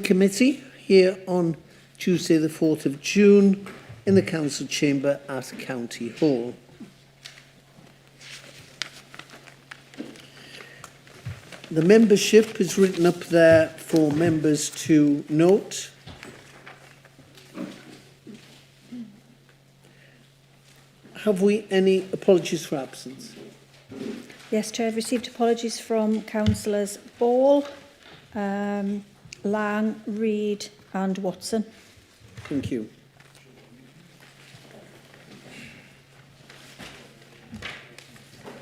Committee here on Tuesday the 4th of June in the Council Chamber at County Hall. The membership is written up there for members to note. Have we any apologies for absence? Yes, Chair, I've received apologies from Councillors Ball, Lang, Reid and Watson. Thank you.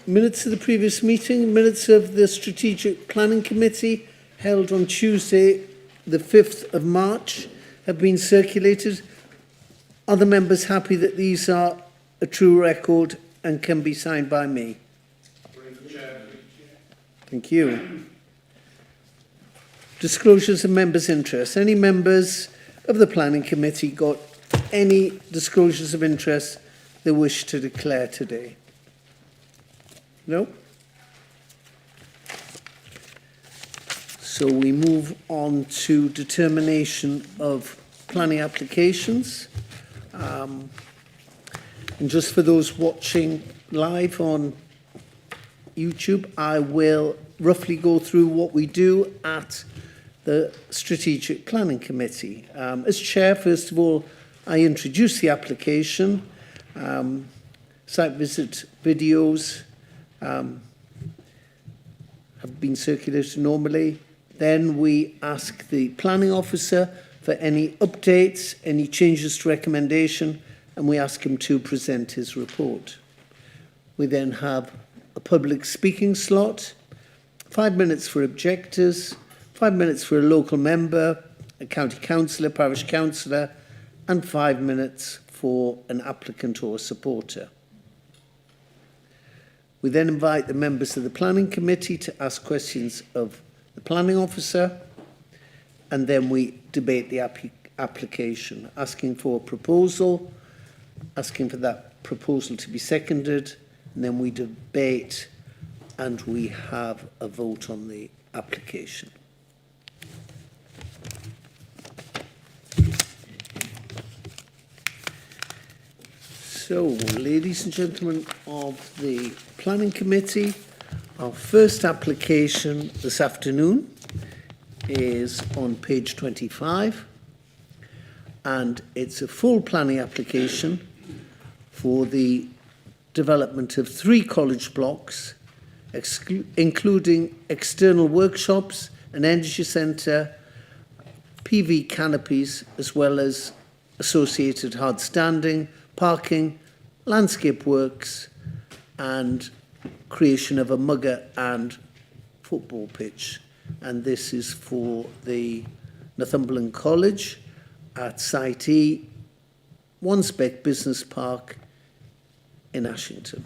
Minutes of the previous meeting, minutes of the Strategic Planning Committee held on Tuesday the 5th of March have been circulated. Are the members happy that these are a true record and can be signed by me? Thank you. Disclosures of members' interest. Any members of the Planning Committee got any disclosures of interest they wish to declare today? No? So we move on to determination of planning applications. And just for those watching live on YouTube, I will roughly go through what we do at the Strategic Planning Committee. As Chair, first of all, I introduce the application, site visit videos, have been circulated normally. Then we ask the planning officer for any updates, any changes to recommendation, and we ask him to present his report. We then have a public speaking slot, 5 minutes for objectors, 5 minutes for a local member, a county councillor, parish councillor, and 5 minutes for an applicant or a supporter. We then invite the members of the Planning Committee to ask questions of the Planning Officer, and then we debate the application, asking for a proposal, asking for that proposal to be seconded, and then we debate and we have a vote on the application. So, ladies and gentlemen of the Planning Committee, our first application this afternoon is on page 25, and it's a full planning application for the development of 3 college blocks, including external workshops, an energy centre, PV canopies, as well as associated hard standing, parking, landscape works, and creation of a mugger and football pitch. And this is for the Northumberland College at Site E, Wansbeck Business Park in Ashington.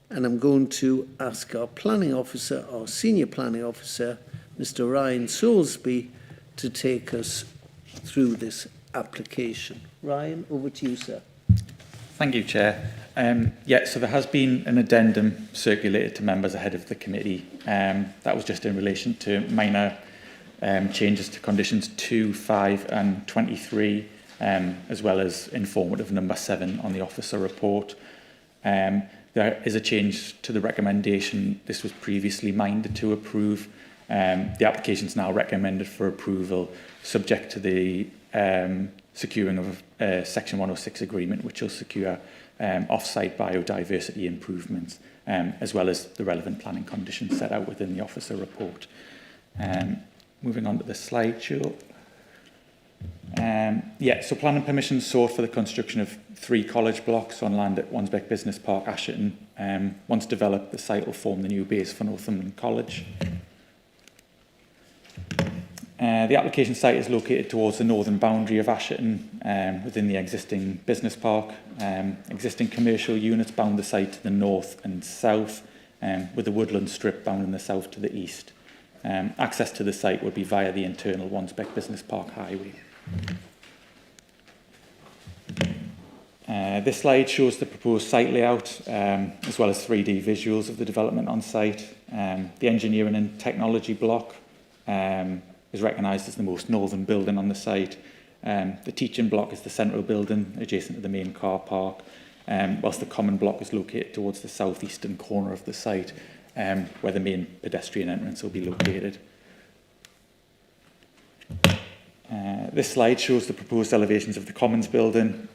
And I'm going to ask our planning officer, our senior planning officer, Mr. Ryan Soulsby, to take us through this application. Ryan, over to you, sir. Thank you, Chair. So there has been an addendum circulated to members ahead of the committee. That was just in relation to minor changes to conditions 2, 5 and 23, as well as informative number 7 on the officer report. There is a change to the recommendation. This was previously minded to approve. The application is now recommended for approval, subject to the securing of a Section 106 agreement, which will secure off-site biodiversity improvements, as well as the relevant planning conditions set out within the officer report. Moving on to the slideshow. So planning permission sought for the construction of 3 college blocks on land at Wansbeck Business Park, Ashington. Once developed, the site will form the new base for Northumberland College. The application site is located towards the northern boundary of Ashington, within the existing business park. Existing commercial units bound the site to the north and south, with the woodland strip bound in the south to the east. Access to the site would be via the internal Wansbeck Business Park Highway. This slide shows the proposed site layout, as well as 3D visuals of the development on site. The engineering and technology block is recognised as the most northern building on the site. The teaching block is the central building adjacent to the main car park, whilst the common block is located towards the southeastern corner of the site, where the main pedestrian entrance will be located. This slide shows the proposed elevations of the Commons building.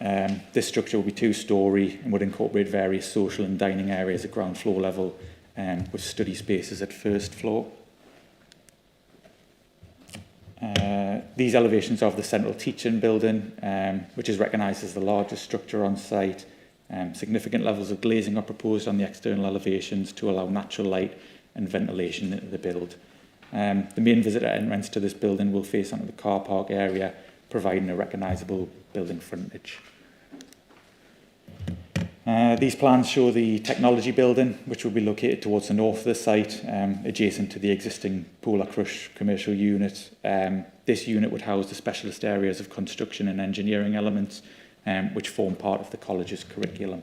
This structure will be 2-storey and would incorporate various social and dining areas at ground floor level, with study spaces at first floor. These elevations of the central teaching building, which is recognised as the largest structure on site. Significant levels of glazing are proposed on the external elevations to allow natural light and ventilation into the build. The main visitor entrance to this building will face onto the car park area, providing a recognisable building frontage. These plans show the technology building, which will be located towards the north of the site, adjacent to the existing Polar Crush commercial unit. This unit would house the specialist areas of construction and engineering elements, which form part of the college's curriculum.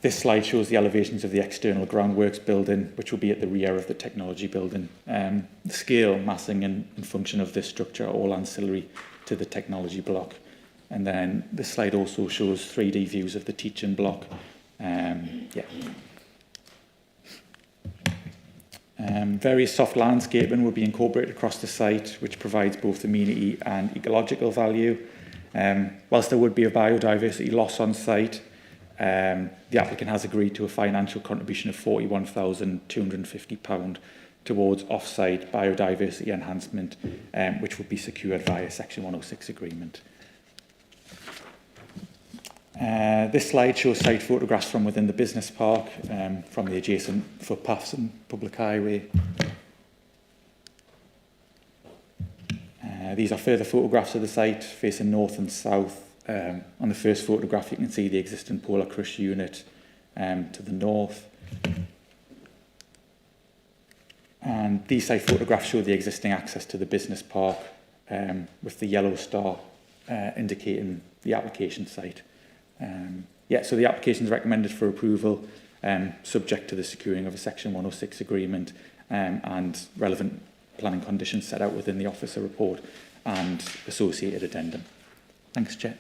This slide shows the elevations of the external groundworks building, which will be at the rear of the technology building. The scale, massing and function of this structure are all ancillary to the technology block. And then this slide also shows 3D views of the teaching block. Various soft landscaping will be incorporated across the site, which provides both amenity and ecological value. Whilst there would be a biodiversity loss on site, the applicant has agreed to a financial contribution of £41,250 towards off-site biodiversity enhancement, which would be secured via Section 106 agreement. This slide shows site photographs from within the business park, from the adjacent footpaths and public highway. These are further photographs of the site facing north and south. On the first photograph, you can see the existing Polar Crush unit to the north. And these site photographs show the existing access to the business park, with the yellow star indicating the application site. So the application is recommended for approval, subject to the securing of a Section 106 agreement and relevant planning conditions set out within the officer report and associated addendum. Thanks, Chair.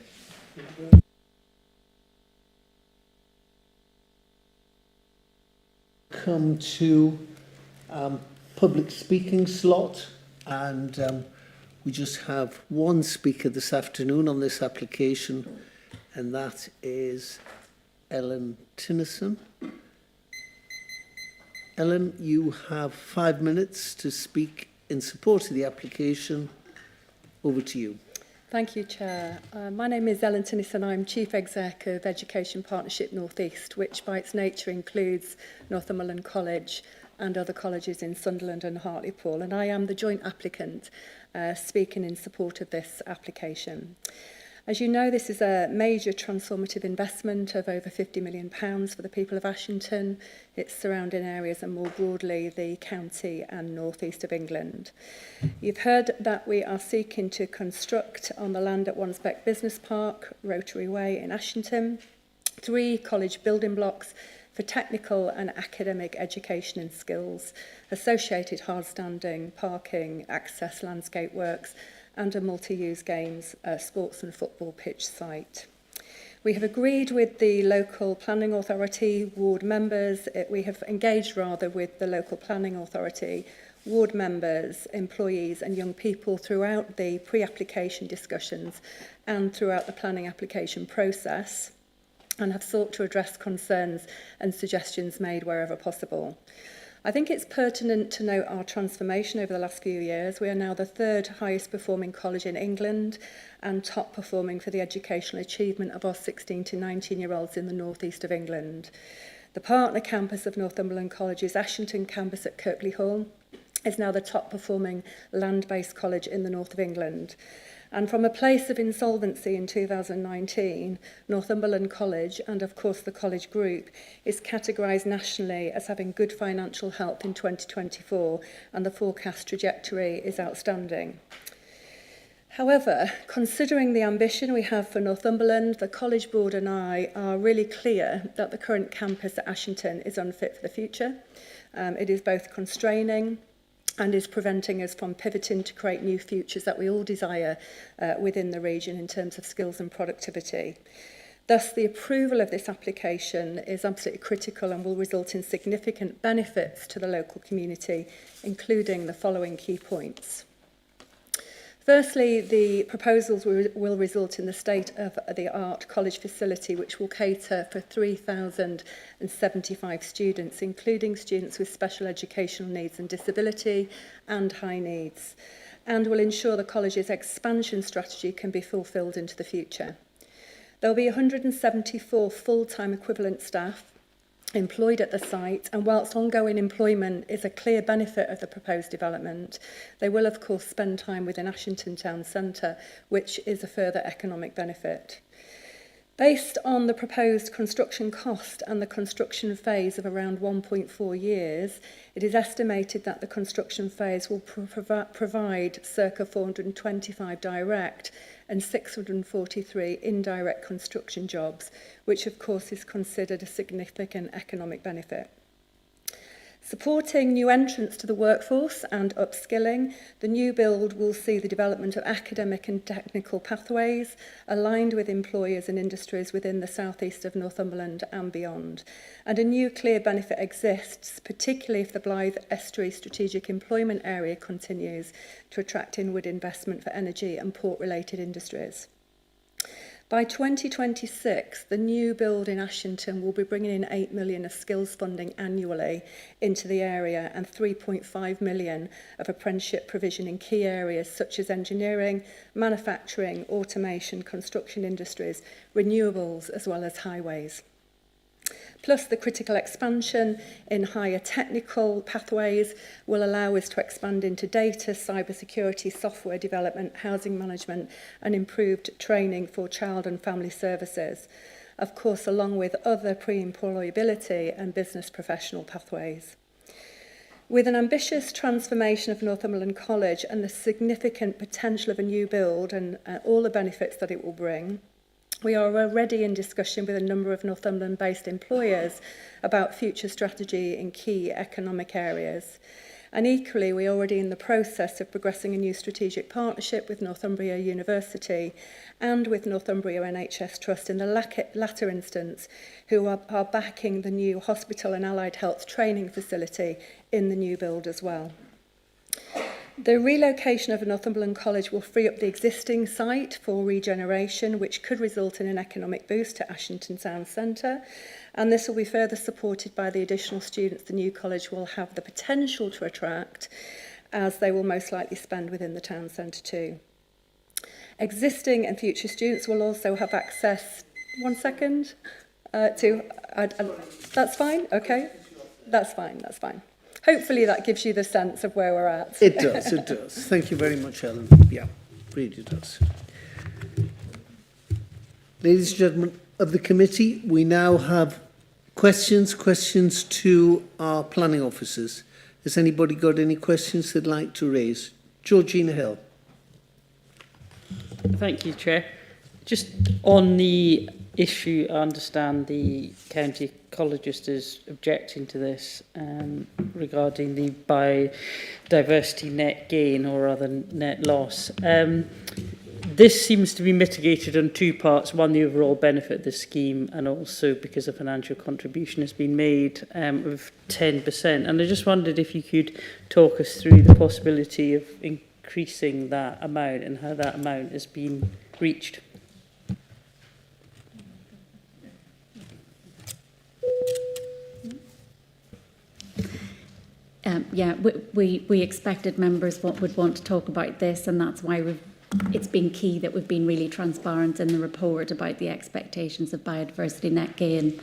Come to public speaking slot, and we just have one speaker this afternoon on this application, and that is Ellen Tinnison. Ellen, you have 5 minutes to speak in support of the application. Over to you. Thank you, Chair. My name is Ellen Tinnison. I'm Chief Exec of Education Partnership North East, which by its nature includes Northumberland College and other colleges in Sunderland and Hartlepool. And I am the joint applicant speaking in support of this application. As you know, this is a major transformative investment of over £50 million for the people of Ashington, its surrounding areas and more broadly the county and north east of England. You've heard that we are seeking to construct on the land at Wansbeck Business Park, Rotary Way in Ashington, 3 college building blocks for technical and academic education and skills, associated hardstanding, parking, access landscape works, and a multi-use games, sports and football pitch site. We have agreed with the local planning authority, ward members, we have engaged with the local planning authority, ward members, employees and young people throughout the pre-application discussions and throughout the planning application process, and have sought to address concerns and suggestions made wherever possible. I think it's pertinent to note our transformation over the last few years. We are now the 3rd highest performing college in England and top performing for the educational achievement of our 16 to 19-year-olds in the northeast of England. The partner campus of Northumberland College's Ashington campus at Kirkley Hall is now the top performing land-based college in the north of England. And from a place of insolvency in 2019, Northumberland College, and of course the college group, is categorised nationally as having good financial health in 2024, and the forecast trajectory is outstanding. However, considering the ambition we have for Northumberland, the College Board and I are really clear that the current campus at Ashington is unfit for the future. It is both constraining, and is preventing us from pivoting to create new futures that we all desire within the region in terms of skills and productivity. Thus, the approval of this application is absolutely critical and will result in significant benefits to the local community, including the following key points. Firstly, the proposals will result in the state-of-the-art college facility, which will cater for 3,075 students, including students with special educational needs and disability and high needs, and will ensure the college's expansion strategy can be fulfilled into the future. There will be 174 full-time equivalent staff employed at the site, and whilst ongoing employment is a clear benefit of the proposed development, they will of course spend time within Ashington Town Centre, which is a further economic benefit. Based on the proposed construction cost and the construction phase of around 1.4 years, it is estimated that the construction phase will provide circa 425 direct and 643 indirect construction jobs, which of course is considered a significant economic benefit. Supporting new entrants to the workforce and upskilling, the new build will see the development of academic and technical pathways aligned with employers and industries within the southeast of Northumberland and beyond. And a new clear benefit exists, particularly if the Blythe Estuary Strategic Employment Area continues to attract inward investment for energy and port-related industries. By 2026, the new build in Ashington will be bringing in 8 million of skills funding annually into the area and 3.5 million of apprenticeship provision in key areas such as engineering, manufacturing, automation, construction industries, renewables, as well as highways. Plus, the critical expansion in higher technical pathways will allow us to expand into data, cybersecurity, software development, housing management, and improved training for child and family services. Of course, along with other pre-employability and business professional pathways. With an ambitious transformation of Northumberland College and the significant potential of a new build and all the benefits that it will bring, we are already in discussion with a number of Northumberland-based employers about future strategy in key economic areas. And equally, we are already in the process of progressing a new strategic partnership with Northumbria University and with Northumbria NHS Trust in the latter instance, who are backing the new hospital and allied health training facility in the new build as well. The relocation of Northumberland College will free up the existing site for regeneration, which could result in an economic boost to Ashington Town Centre, and this will be further supported by the additional students the new college will have the potential to attract, as they will most likely spend within the town centre too. Existing and future students will also have access, that's fine, okay, that's fine. Hopefully that gives you the sense of where we're at. It does, it does. Thank you very much, Helen. Yeah, really does. Ladies and gentlemen of the committee, we now have questions to our planning officers. Has anybody got any questions they'd like to raise? Georgina Hill. Thank you, Chair. Just on the issue, I understand the county ecologist is objecting to this regarding the biodiversity net gain or rather net loss. This seems to be mitigated on two parts. One, the overall benefit of the scheme, and also because a financial contribution has been made of 10%. And I just wondered if you could talk us through the possibility of increasing that amount and how that amount has been reached. We expected members would want to talk about this, and that's why it's been key that we've been really transparent in the report about the expectations of biodiversity net gain.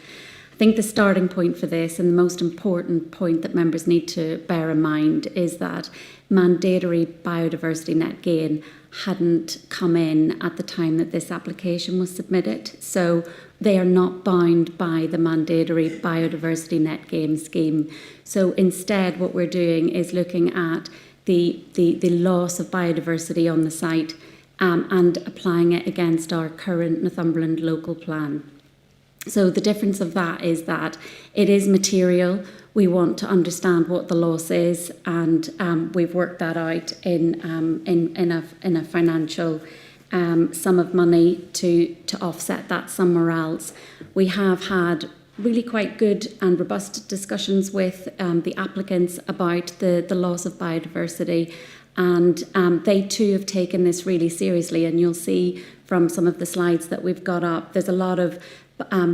I think the starting point for this, and the most important point that members need to bear in mind, is that mandatory biodiversity net gain hadn't come in at the time that this application was submitted. So they are not bound by the mandatory biodiversity net gain scheme. So instead, what we're doing is looking at the loss of biodiversity on the site and applying it against our current Northumberland local plan. So the difference of that is that it is material. we want to understand what the loss is, and we've worked that out in a financial sum of money to offset that somewhere else. We have had really quite good and robust discussions with the applicants about the loss of biodiversity, and they too have taken this really seriously, and you'll see from some of the slides that we've got up, there's a lot of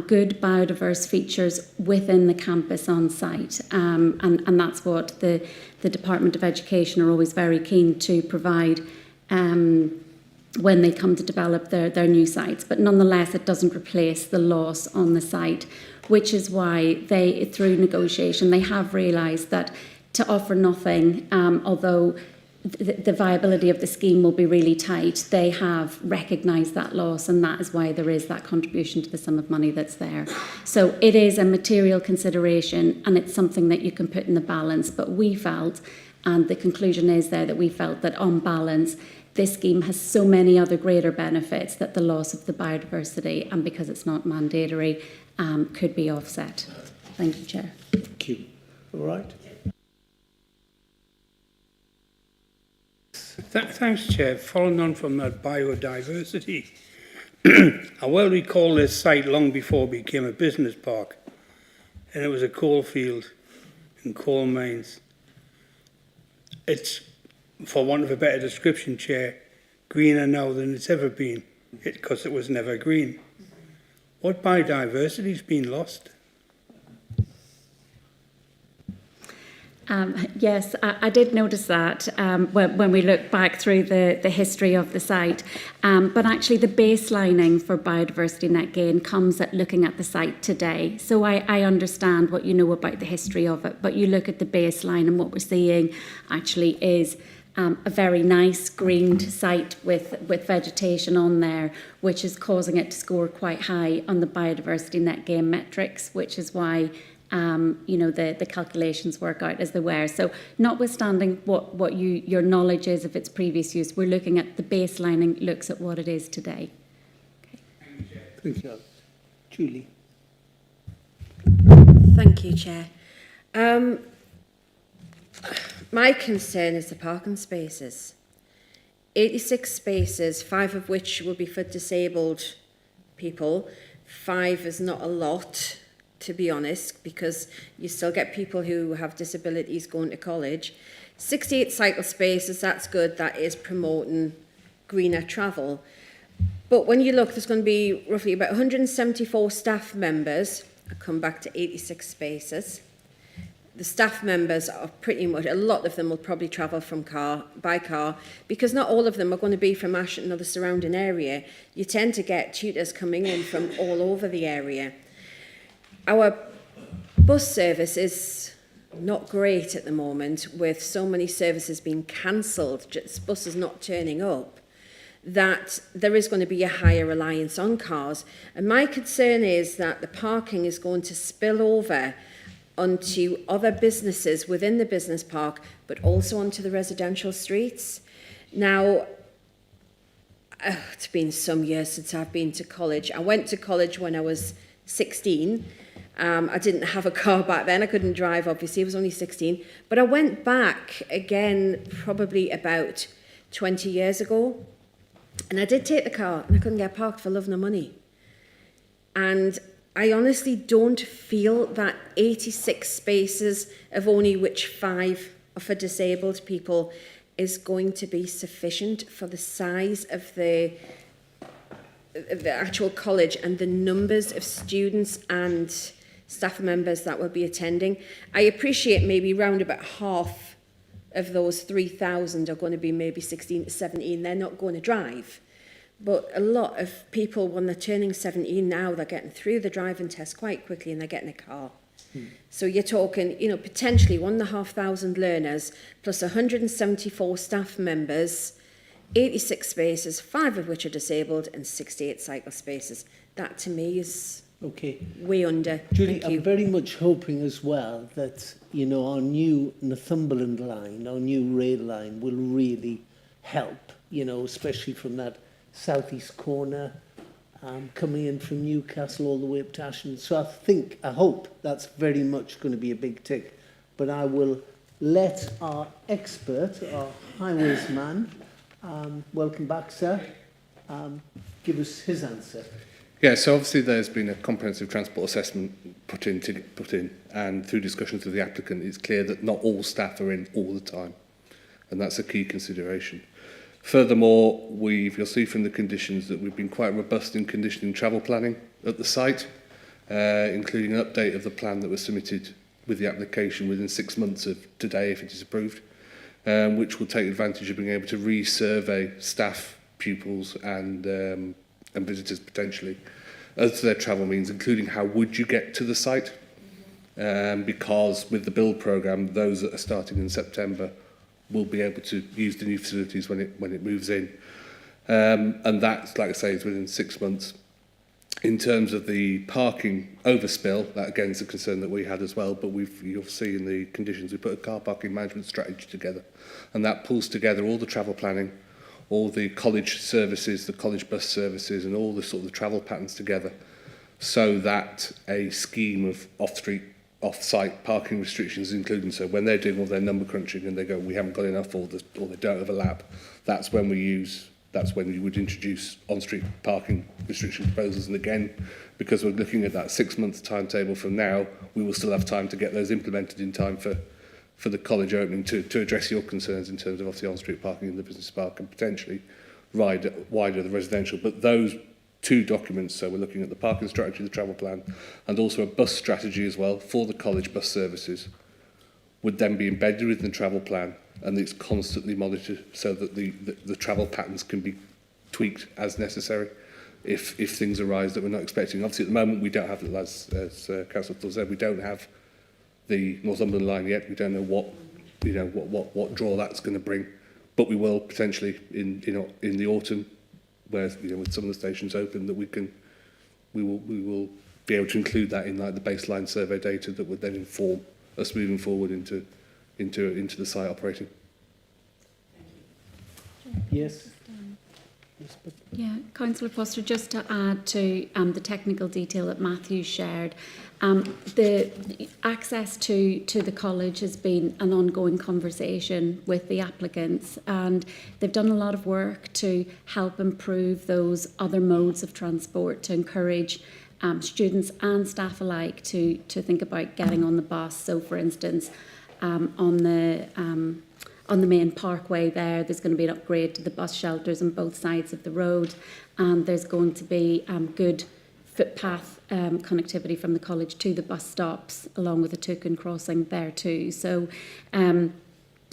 good biodiverse features within the campus on site, and that's what the Department of Education are always very keen to provide when they come to develop their new sites. But nonetheless, it doesn't replace the loss on the site, which is why they, through negotiation, they have realised that to offer nothing, although the viability of the scheme will be really tight, they have recognised that loss, and that is why there is that contribution to the sum of money that's there. So it is a material consideration, and it's something that you can put in the balance. But we felt, and the conclusion is there, that we felt that on balance, this scheme has so many other greater benefits that the loss of the biodiversity, and because it's not mandatory, could be offset. Thank you, Chair. Thank you. All right. Thanks, Chair. Following on from that biodiversity, I well recall this site long before it became a business park, and it was a coal field and coal mines. It's, for want of a better description, Chair, greener now than it's ever been, because it was never green. What biodiversity's been lost? Yes, I did notice that when we look back through the history of the site. But actually the baselining for biodiversity net gain comes at looking at the site today. So I understand what you know about the history of it, but you look at the baseline, and what we're seeing actually is a very nice greened site with vegetation on there, which is causing it to score quite high on the biodiversity net gain metrics, which is why the calculations work out as they were. So notwithstanding what your knowledge is of its previous use, we're looking at the baselining looks at what it is today. Okay. Thank you. Julie. Thank you, Chair. My concern is the parking spaces. 86 spaces, 5 of which will be for disabled people. 5 is not a lot, to be honest, because you still get people who have disabilities going to college. 68 cycle spaces, that's good, that is promoting greener travel. But when you look, there's going to be roughly about 174 staff members. I'll come back to 86 spaces. The staff members are pretty much, a lot of them will probably travel by car, because not all of them are going to be from Ashton or the surrounding area. You tend to get tutors coming in from all over the area. Our bus service is not great at the moment, with so many services being cancelled, just buses not turning up, that there is going to be a higher reliance on cars. And my concern is that the parking is going to spill over onto other businesses within the business park, but also onto the residential streets. Now, it's been some years since I've been to college. I went to college when I was 16. I didn't have a car back then. I couldn't drive, obviously. I was only 16. But I went back again probably about 20 years ago. And I did take the car, and I couldn't get parked for love nor money. And I honestly don't feel that 86 spaces, of only which 5 are for disabled people, is going to be sufficient for the size of the actual college and the numbers of students and staff members that will be attending. I appreciate maybe round about half of those 3,000 are going to be maybe 16 to 17. They're not going to drive. But a lot of people, when they're turning 17 now, they're getting through the driving test quite quickly and they're getting a car. So you're talking, potentially 1,500 learners plus 174 staff members, 86 spaces, 5 of which are disabled, and 68 cycle spaces. That to me is way under. Julie, Thank you. I'm very much hoping as well that, our new Northumberland line, our new rail line will really help, especially from that southeast corner coming in from Newcastle all the way up to Ashton. So I hope that's very much going to be a big tick. But I will let our expert, our highways man, welcome back, sir, give us his answer. Yeah, so obviously there's been a comprehensive transport assessment put in, and through discussions with the applicant, it's clear that not all staff are in all the time, and that's a key consideration. Furthermore, you'll see from the conditions that we've been quite robust in conditioning travel planning at the site, including an update of the plan that was submitted with the application within 6 months of today, if it is approved, which will take advantage of being able to resurvey staff, pupils and visitors potentially as to their travel means, including how would you get to the site, because with the build programme, those that are starting in September will be able to use the new facilities when it moves in. And that's, like I say, is within 6 months. In terms of the parking overspill, that again is a concern that we had as well, but you'll see in the conditions, we put a car parking management strategy together, and that pulls together all the travel planning, all the college services, the college bus services, and all the sort of travel patterns together, so that a scheme of off-site parking restrictions including, so when they're doing all their number crunching and they go, we haven't got enough, or they don't overlap, that's when you would introduce on-street parking restriction proposals. And again, because we're looking at that 6 month timetable from now, we will still have time to get those implemented in time for the college opening to address your concerns in terms of obviously on-street parking in the business park and potentially wider the residential. But those two documents, so we're looking at the parking strategy, the travel plan, and also a bus strategy as well for the college bus services, would then be embedded within the travel plan, and it's constantly monitored so that the travel patterns can be tweaked as necessary if things arise that we're not expecting. Obviously, at the moment, we don't have, as Councillor Thorne said, we don't have the Northumberland line yet. We don't know what draw that's going to bring, but we will potentially in the autumn, where with some of the stations open, that we will be able to include that in like the baseline survey data that would then inform us moving forward into the site operating. Yes. Yeah, Councillor Foster, just to add to the technical detail that Matthew shared, the access to the college has been an ongoing conversation with the applicants, and they've done a lot of work to help improve those other modes of transport, to encourage students and staff alike to think about getting on the bus. So, for instance, on the main parkway there's going to be an upgrade to the bus shelters on both sides of the road, and there's going to be good footpath connectivity from the college to the bus stops, along with a token crossing there too. So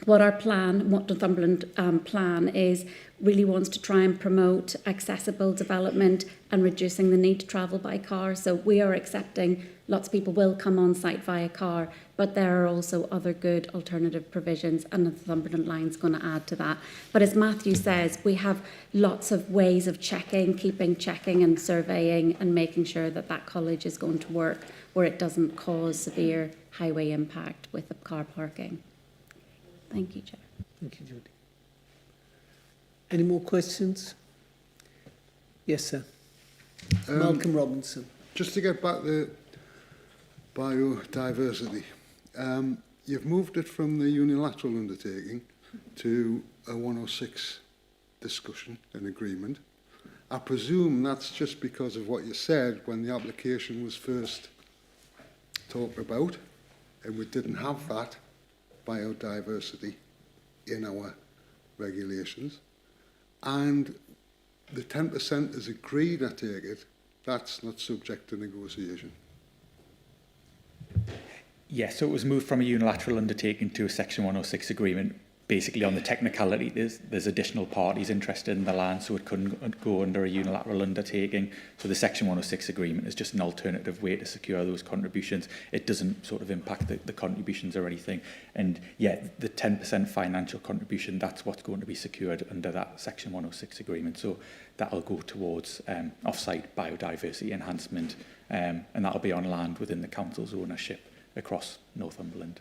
what Northumberland plan is, really wants to try and promote accessible development and reducing the need to travel by car. So we are accepting lots of people will come on site via car, but there are also other good alternative provisions, and the Northumberland line is going to add to that. But as Matthew says, we have lots of ways of checking and surveying and making sure that that college is going to work where it doesn't cause severe highway impact with the car parking. Thank you, Chair. Thank you, Jodie. Any more questions? Yes, sir. Malcolm Robinson. Just to get back to biodiversity, you've moved it from the unilateral undertaking to a 106 discussion and agreement. I presume that's just because of what you said when the application was first talked about, and we didn't have that biodiversity in our regulations. And the 10% is agreed, I take it, that's not subject to negotiation. Yes, so it was moved from a unilateral undertaking to a Section 106 agreement. Basically, on the technicality, there's additional parties interested in the land, so it couldn't go under a unilateral undertaking. So the Section 106 agreement is just an alternative way to secure those contributions. It doesn't sort of impact the contributions or anything. And yeah, the 10% financial contribution, that's what's going to be secured under that Section 106 agreement. So that'll go towards off-site biodiversity enhancement, and that'll be on land within the council's ownership across Northumberland.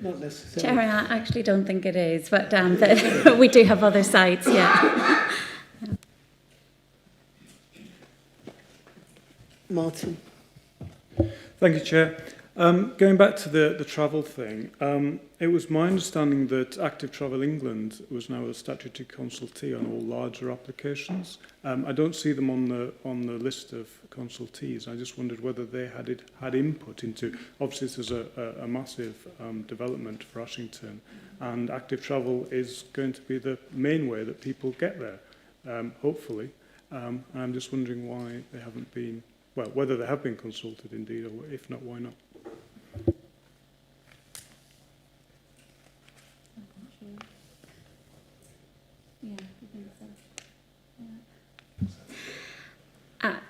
Not necessarily. Chair, I actually don't think it is, but we do have other sites, yeah. Martin. Thank you, Chair. Going back to the travel thing, it was my understanding that Active Travel England was now a statutory consultee on all larger applications. I don't see them on the list of consultees. I just wondered whether they had input into. Obviously, this is a massive development for Ashington, and Active Travel is going to be the main way that people get there, hopefully. And I'm just wondering why they haven't been. Well, whether they have been consulted indeed, or if not, why not?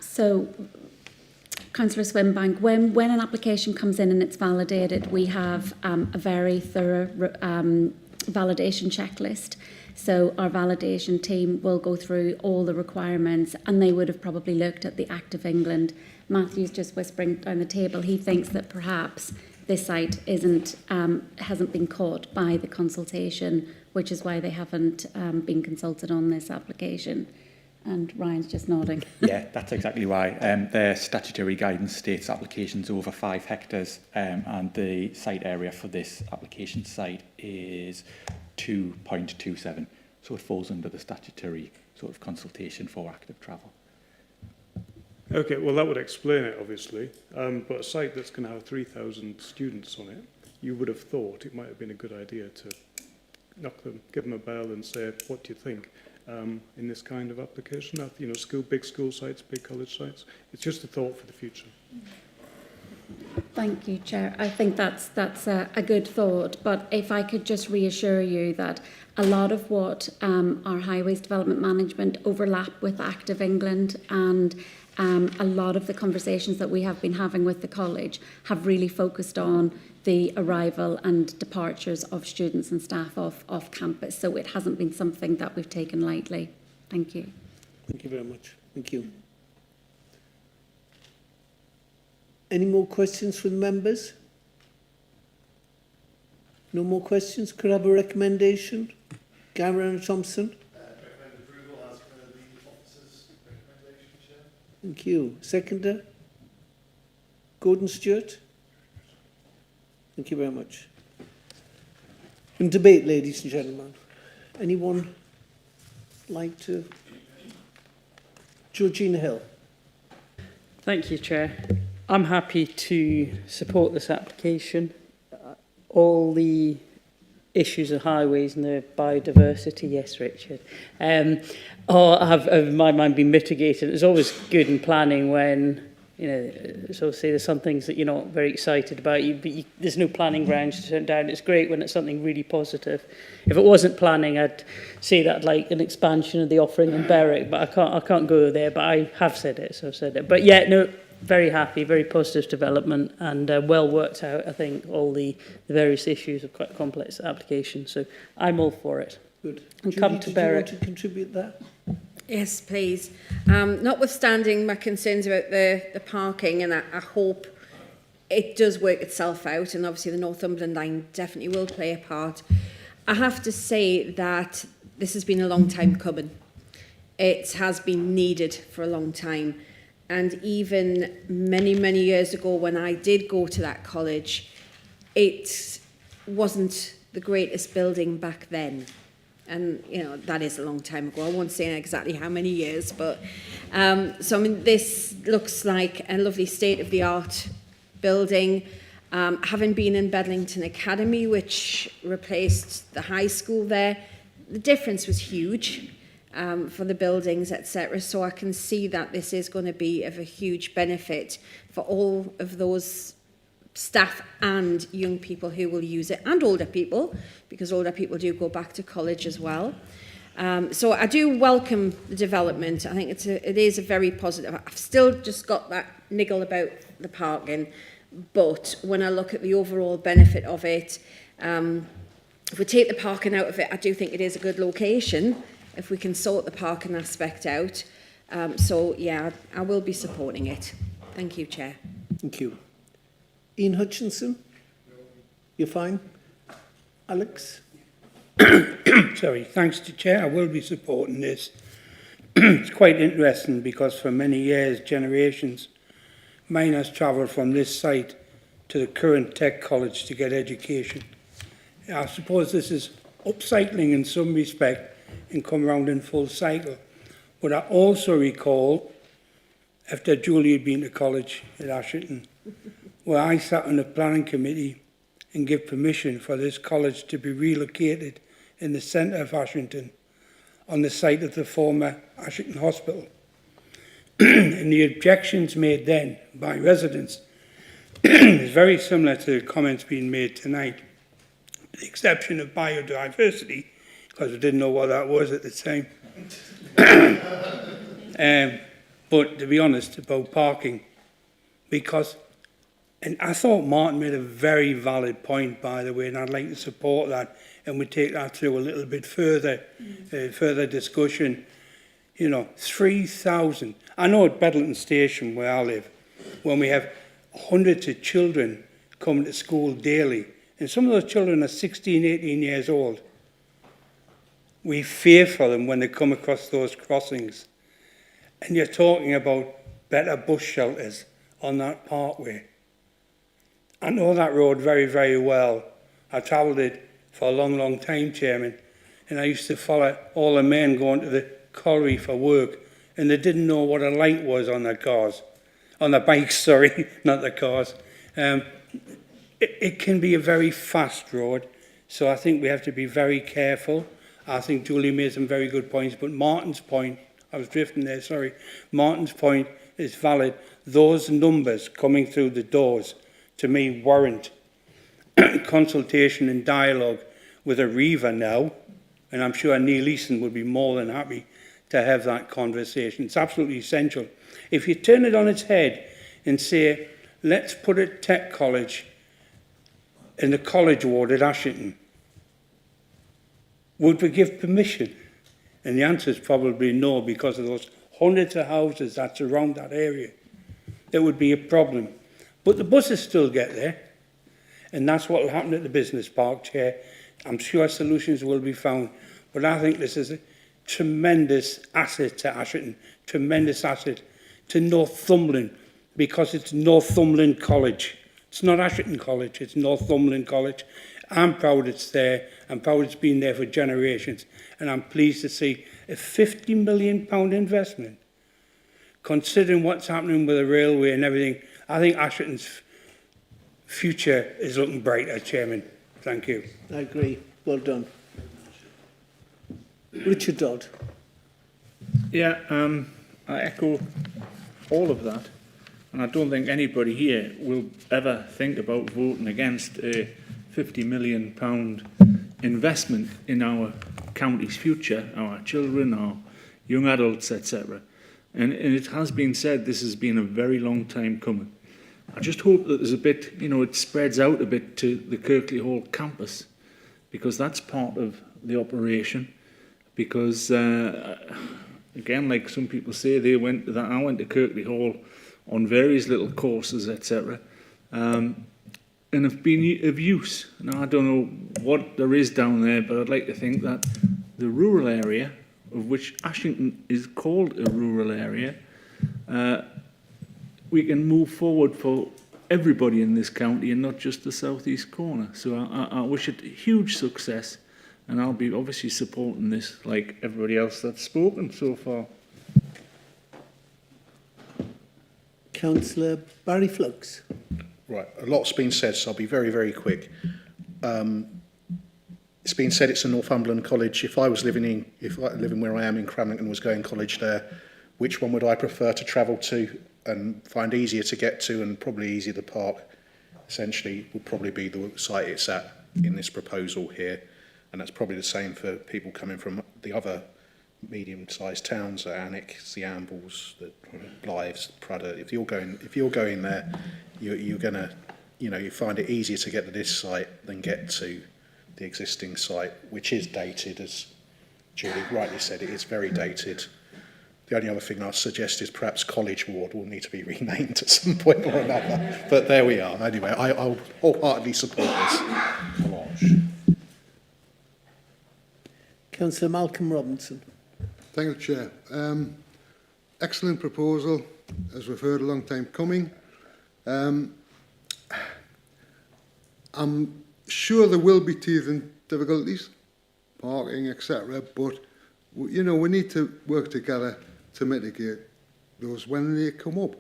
So, Councillor Swinbank, when an application comes in and it's validated, we have a very thorough validation checklist. So our validation team will go through all the requirements, and they would have probably looked at the Active England. Matthew's just whispering down the table. He thinks that perhaps this site hasn't been caught by the consultation, which is why they haven't been consulted on this application. And Ryan's just nodding. Yeah, that's exactly why. Their statutory guidance states applications over 5 hectares, and the site area for this application site is 2.27. So it falls under the statutory sort of consultation for Active Travel. Okay, well, that would explain it, obviously. But a site that's going to have 3,000 students on it, you would have thought it might have been a good idea to give them a bell and say, what do you think? In this kind of application, you know, big school sites, big college sites. It's just a thought for the future. Thank you, Chair. I think that's a good thought. But if I could just reassure you that a lot of what our highways development management overlap with Active England, and a lot of the conversations that we have been having with the college have really focused on the arrival and departures of students and staff off campus. So it hasn't been something that we've taken lightly. Thank you. Thank you very much. Thank you. Any more questions from members? No more questions? Could I have a recommendation? Gavin Thompson? Recommend approval as per the officer's recommendation, Chair. Thank you. Seconder? Gordon Stewart? Thank you very much. And debate, ladies and gentlemen. Anyone like to? Georgina Hill. Thank you, Chair. I'm happy to support this application. All the issues of highways and the biodiversity, yes, Richard, have in my mind been mitigated. It's always good in planning when, you know, so say there's some things that you're not very excited about, but there's no planning grounds to turn down. It's great when it's something really positive. If it wasn't planning, I'd say that like an expansion of the offering in Berwick, but I can't go there. But I have said it, so I've said it. But yeah, no, very happy, very positive development, and well worked out. I think all the various issues of quite a complex application. So I'm all for it. Good. And Judy, come to Berwick. Did you want to contribute that? Yes, please. Notwithstanding my concerns about the parking, and I hope it does work itself out, and obviously the Northumberland line definitely will play a part, I have to say that this has been a long time coming. It has been needed for a long time. And even many, many years ago when I did go to that college, it wasn't the greatest building back then. And, you know, that is a long time ago. I won't say exactly how many years, but so, I mean, this looks like a lovely state-of-the-art building. Having been in Bedlington Academy, which replaced the high school there, the difference was huge for the buildings, etc. So I can see that this is going to be of a huge benefit for all of those staff and young people who will use it, and older people, because older people do go back to college as well. So I do welcome the development. I think it is a very positive. I've still just got that niggle about the parking, but when I look at the overall benefit of it, if we take the parking out of it, I do think it is a good location if we can sort the parking aspect out. So yeah, I will be supporting it. Thank you, Chair. Thank you. Ian Hutchinson? You're fine? Alex? Sorry, thanks to Chair, I will be supporting this. It's quite interesting because for many years, generations, mine has travelled from this site to the current tech college to get education. I suppose this is upcycling in some respect and come round in full cycle. But I also recall, after Julie had been to college at Ashington, where I sat on the planning committee and give permission for this college to be relocated in the centre of Ashington on the site of the former Ashington Hospital. And the objections made then by residents is very similar to the comments being made tonight, with the exception of biodiversity, because we didn't know what that was at the time. But to be honest, about parking, because, and I thought Martin made a very valid point, by the way, and I'd like to support that, and we take that through a little bit further, further discussion. You know, 3,000. I know at Bedlington Station, where I live, when we have hundreds of children coming to school daily, and some of those children are 16, 18 years old, we fear for them when they come across those crossings. And you're talking about better bus shelters on that parkway. I know that road very, very well. I travelled it for a long, long time, Chairman, and I used to follow all the men going to the colliery for work, and they didn't know what a light was on their cars. On their bikes, sorry, not the cars. It can be a very fast road, so I think we have to be very careful. I think Julie made some very good points, but Martin's point, I was drifting there, sorry. Martin's point is valid. Those numbers coming through the doors, to me, warrant consultation and dialogue with Arriva now, and I'm sure Neil Eason would be more than happy to have that conversation. It's absolutely essential. If you turn it on its head and say, let's put a tech college in the college ward at Ashington, would we give permission? And the answer is probably no, because of those hundreds of houses that surround that area. There would be a problem. But the buses still get there, and that's what will happen at the business park, Chair. I'm sure solutions will be found, but I think this is a tremendous asset to Ashington, tremendous asset to Northumberland, because it's Northumberland College. It's not Ashington College, it's Northumberland College. I'm proud it's there. I'm proud it's been there for generations. And I'm pleased to see a £50 million investment. Considering what's happening with the railway and everything, I think Ashington's future is looking brighter, Chairman. Thank you. I agree. Well done. Richard Dodd. Yeah, I echo all of that. And I don't think anybody here will ever think about voting against a £50 million investment in our county's future, our children, our young adults, etc. And it has been said this has been a very long time coming. I just hope that there's a bit, it spreads out a bit to the Kirkley Hall campus, because that's part of the operation. Because, again, like some people say, I went to Kirkley Hall on various little courses, etc. And have been of use. Now, I don't know what there is down there, but I'd like to think that the rural area, of which Ashington is called a rural area, we can move forward for everybody in this county and not just the southeast corner. So I wish it huge success, and I'll be obviously supporting this like everybody else that's spoken so far. Councillor Barry Flux. Right, a lot's been said, so I'll be very, very quick. It's been said it's a Northumberland college. If I was living where I am in Cramlington and was going college there, which one would I prefer to travel to and find easier to get to and probably easier to park? Essentially, would probably be the site it's at in this proposal here, and that's probably the same for people coming from the other medium-sized towns, Alnwick, the Ambles, the Blythes, Prudhoe. If you're going there, you're gonna, you find it easier to get to this site than get to the existing site, which is dated, as Julie rightly said. It is very dated. The only other thing I'll suggest is perhaps College Ward will need to be renamed at some point or another. But there we are. Anyway, I'll wholeheartedly support this. Councillor Malcolm Robinson. Thank you, Chair. Excellent proposal, as we've heard, a long time coming. I'm sure there will be teething difficulties, parking, etc. But you know, we need to work together to mitigate those when they come up,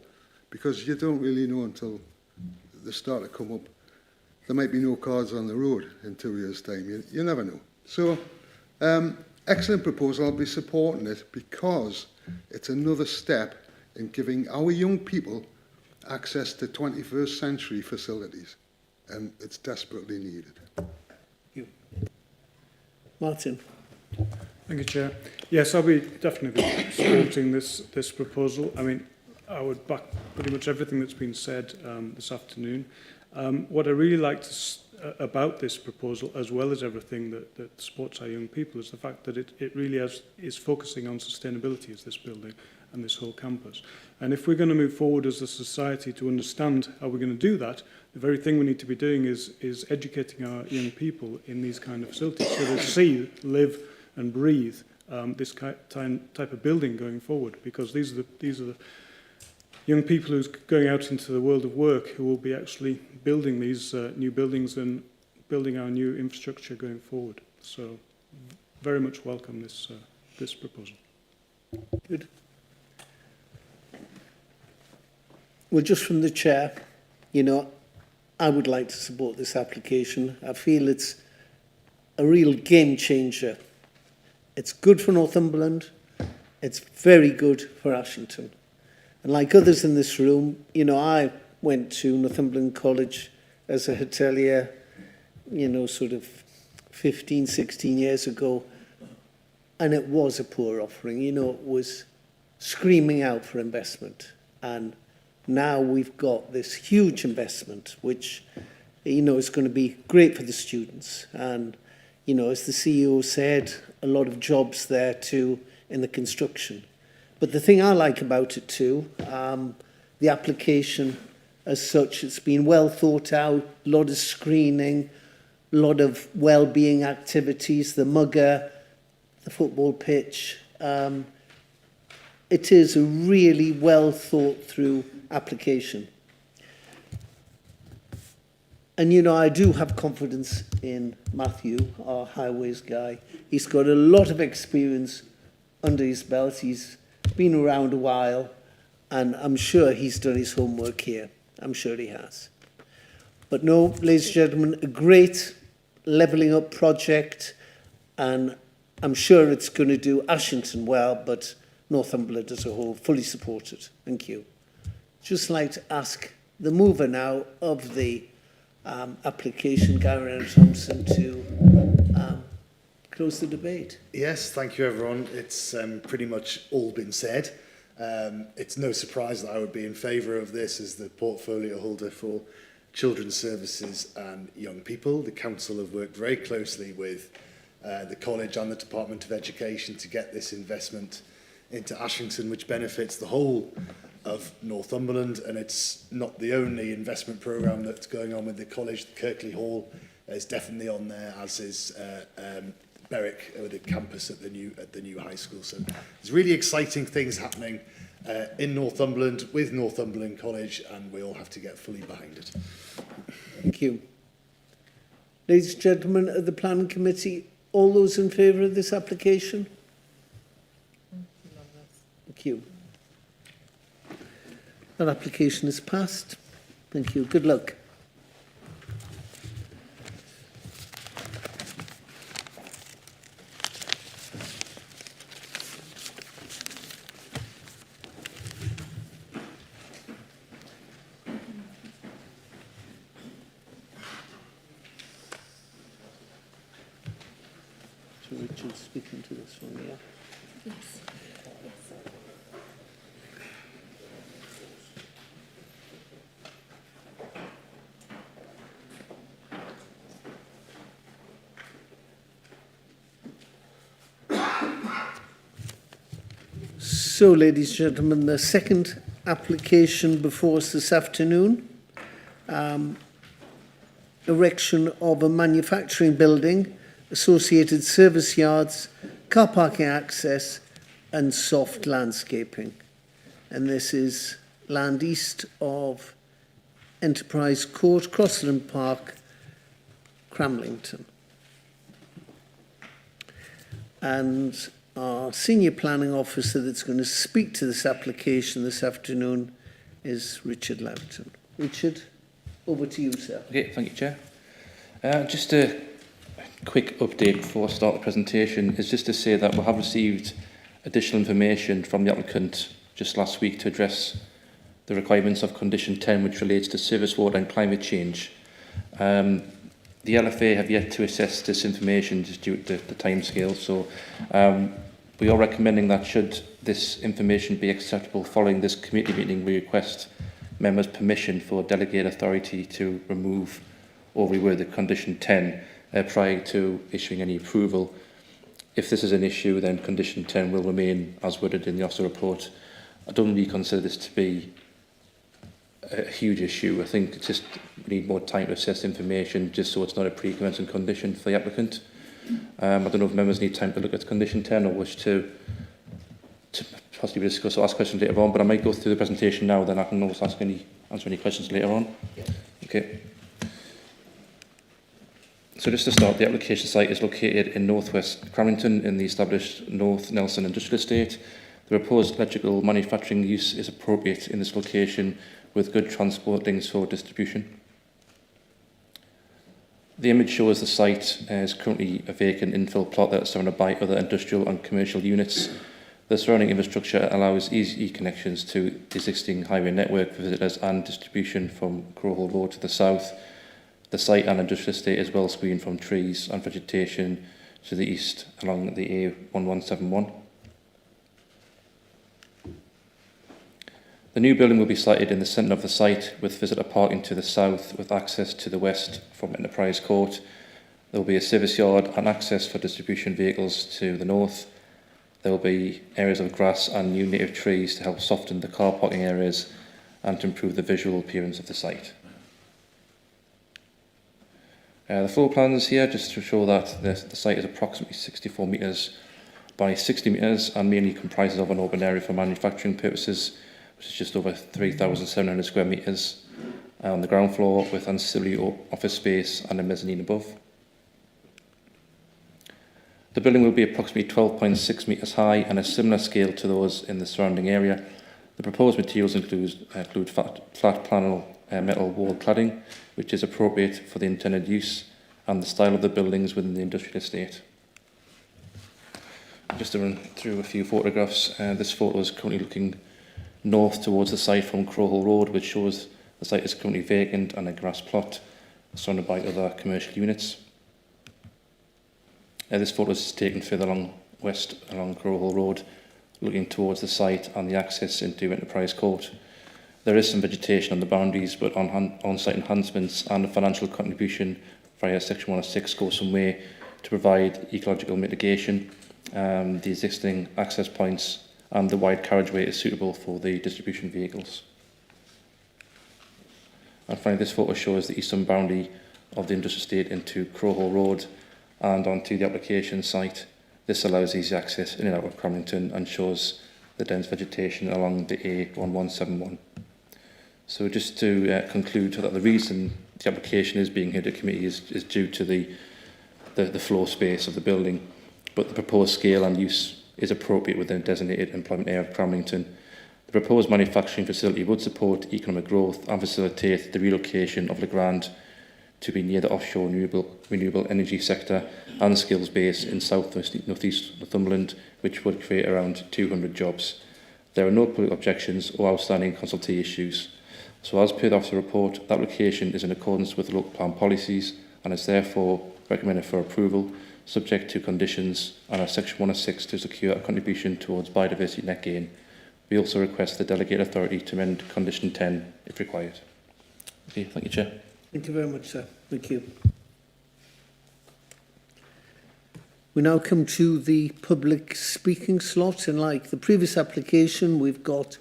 because you don't really know until they start to come up. There might be no cars on the road in 2 years' time. You never know. So, excellent proposal. I'll be supporting it because it's another step in giving our young people access to 21st century facilities, and it's desperately needed. Martin. Thank you, Chair. Yes, I'll be definitely supporting this proposal. I mean, I would back pretty much everything that's been said this afternoon. What I really liked about this proposal, as well as everything that supports our young people, is the fact that it really is focusing on sustainability as this building and this whole campus. And if we're going to move forward as a society to understand how we're going to do that, the very thing we need to be doing is educating our young people in these kind of facilities so they see, live and breathe this type of building going forward, because these are the young people who's going out into the world of work who will be actually building these new buildings and building our new infrastructure going forward. So very much welcome this proposal. Good. Well, just from the chair, you know, I would like to support this application. I feel it's a real game changer. It's good for Northumberland. It's very good for Ashington. And like others in this room, you know, I went to Northumberland College as a hotelier, you know, sort of 15, 16 years ago. And it was a poor offering. You know, it was screaming out for investment. And now we've got this huge investment, which, you know, is going to be great for the students. And, you know, as the CEO said, a lot of jobs there too in the construction. But the thing I like about it too, the application as such, it's been well thought out, a lot of screening, a lot of well-being activities, the mugger, the football pitch. It is a really well thought through application. And, you know, I do have confidence in Matthew, our highways guy. He's got a lot of experience under his belt. He's been around a while, and I'm sure he's done his homework here. I'm sure he has. But no, ladies and gentlemen, a great levelling up project, and I'm sure it's going to do Ashington well, but Northumberland as a whole, fully supported. Thank you. Just like to ask the mover now of the application, Gary Thompson, to close the debate. Yes, thank you everyone. It's pretty much all been said. It's no surprise that I would be in favour of this as the portfolio holder for Children's Services and Young People. The Council have worked very closely with the College and the Department of Education to get this investment into Ashington, which benefits the whole of Northumberland, and it's not the only investment programme that's going on with the college. The Kirkley Hall is definitely on there, as is Berwick, the campus at the new high school. So there's really exciting things happening in Northumberland with Northumberland College, and we all have to get fully behind it. Thank you. Ladies and gentlemen of the Planning Committee, all those in favour of this application? Thank you. That application is passed. Thank you. Good luck. So Richard's speaking to this one, yeah? Yes. So, ladies and gentlemen, the second application before us this afternoon, erection of a manufacturing building, associated service yards car parking access and soft landscaping. And this is land east of Enterprise Court, Crossland Park, Cramlington. And our senior planning officer that's going to speak to this application this afternoon is Richard Loughton. Richard, over to you, sir. Okay, thank you, Chair. Just a quick update before I start the presentation is just to say that we have received additional information from the applicant just last week to address the requirements of condition 10, which relates to surface water and climate change. The LFA have yet to assess this information just due to the timescale, so we are recommending that should this information be acceptable following this committee meeting, we request members' permission for delegated authority to remove or reword the condition 10 prior to issuing any approval. If this is an issue, then condition 10 will remain as worded in the officer report. I don't really consider this to be a huge issue. I think it's just we need more time to assess information just so it's not a pre-commencing condition for the applicant. I don't know if members need time to look at condition 10 or wish to possibly discuss or ask questions later on, but I might go through the presentation now, then I can always answer any questions later on. Okay. So just to start, the application site is located in northwest Cramlington in the established North Nelson Industrial Estate. The proposed electrical manufacturing use is appropriate in this location with good transport links for distribution. The image shows the site is currently a vacant infill plot that's surrounded by other industrial and commercial units. The surrounding infrastructure allows easy connections to the existing highway network for visitors and distribution from Crowhall Road to the south. The site and industrial estate is well screened from trees and vegetation to the east along the A1171. The new building will be sited in the centre of the site with visitor parking to the south with access to the west from Enterprise Court. There will be a service yard and access for distribution vehicles to the north. There will be areas of grass and new native trees to help soften the car parking areas and to improve the visual appearance of the site. The floor plans here just to show that the site is approximately 64 metres by 60 metres and mainly comprises of an open area for manufacturing purposes, which is just over 3,700 square metres on the ground floor with ancillary office space and a mezzanine above. The building will be approximately 12.6 metres high and a similar scale to those in the surrounding area. The proposed materials include flat panel metal wall cladding, which is appropriate for the intended use and the style of the buildings within the industrial estate. Just to run through a few photographs, this photo is currently looking north towards the site from Crowhall Road, which shows the site is currently vacant and a grass plot surrounded by other commercial units. This photo is taken further west along Crowhall Road, looking towards the site and the access into Enterprise Court. There is some vegetation on the boundaries, but on-site enhancements and a financial contribution via Section 106 go some way to provide ecological mitigation. The existing access points and the wide carriageway is suitable for the distribution vehicles. And finally, this photo shows the eastern boundary of the industrial estate into Crowhall Road and onto the application site. This allows easy access in and out of Cramlington and shows the dense vegetation along the A1171. So just to conclude that the reason the application is being here to committee is due to the floor space of the building, but the proposed scale and use is appropriate within the designated employment area of Cramlington. The proposed manufacturing facility would support economic growth and facilitate the relocation of Legrand to be near the offshore renewable energy sector and skills base in south northeast Northumberland, which would create around 200 jobs. There are no political objections or outstanding consultation issues. So as per the officer report, the application is in accordance with local plan policies and is therefore recommended for approval, subject to conditions and a Section 106 to secure a contribution towards biodiversity net gain. We also request the delegated authority to amend condition 10 if required. Okay, thank you, Chair. Thank you very much, sir. Thank you. We now come to the public speaking slot, and like the previous application, we've got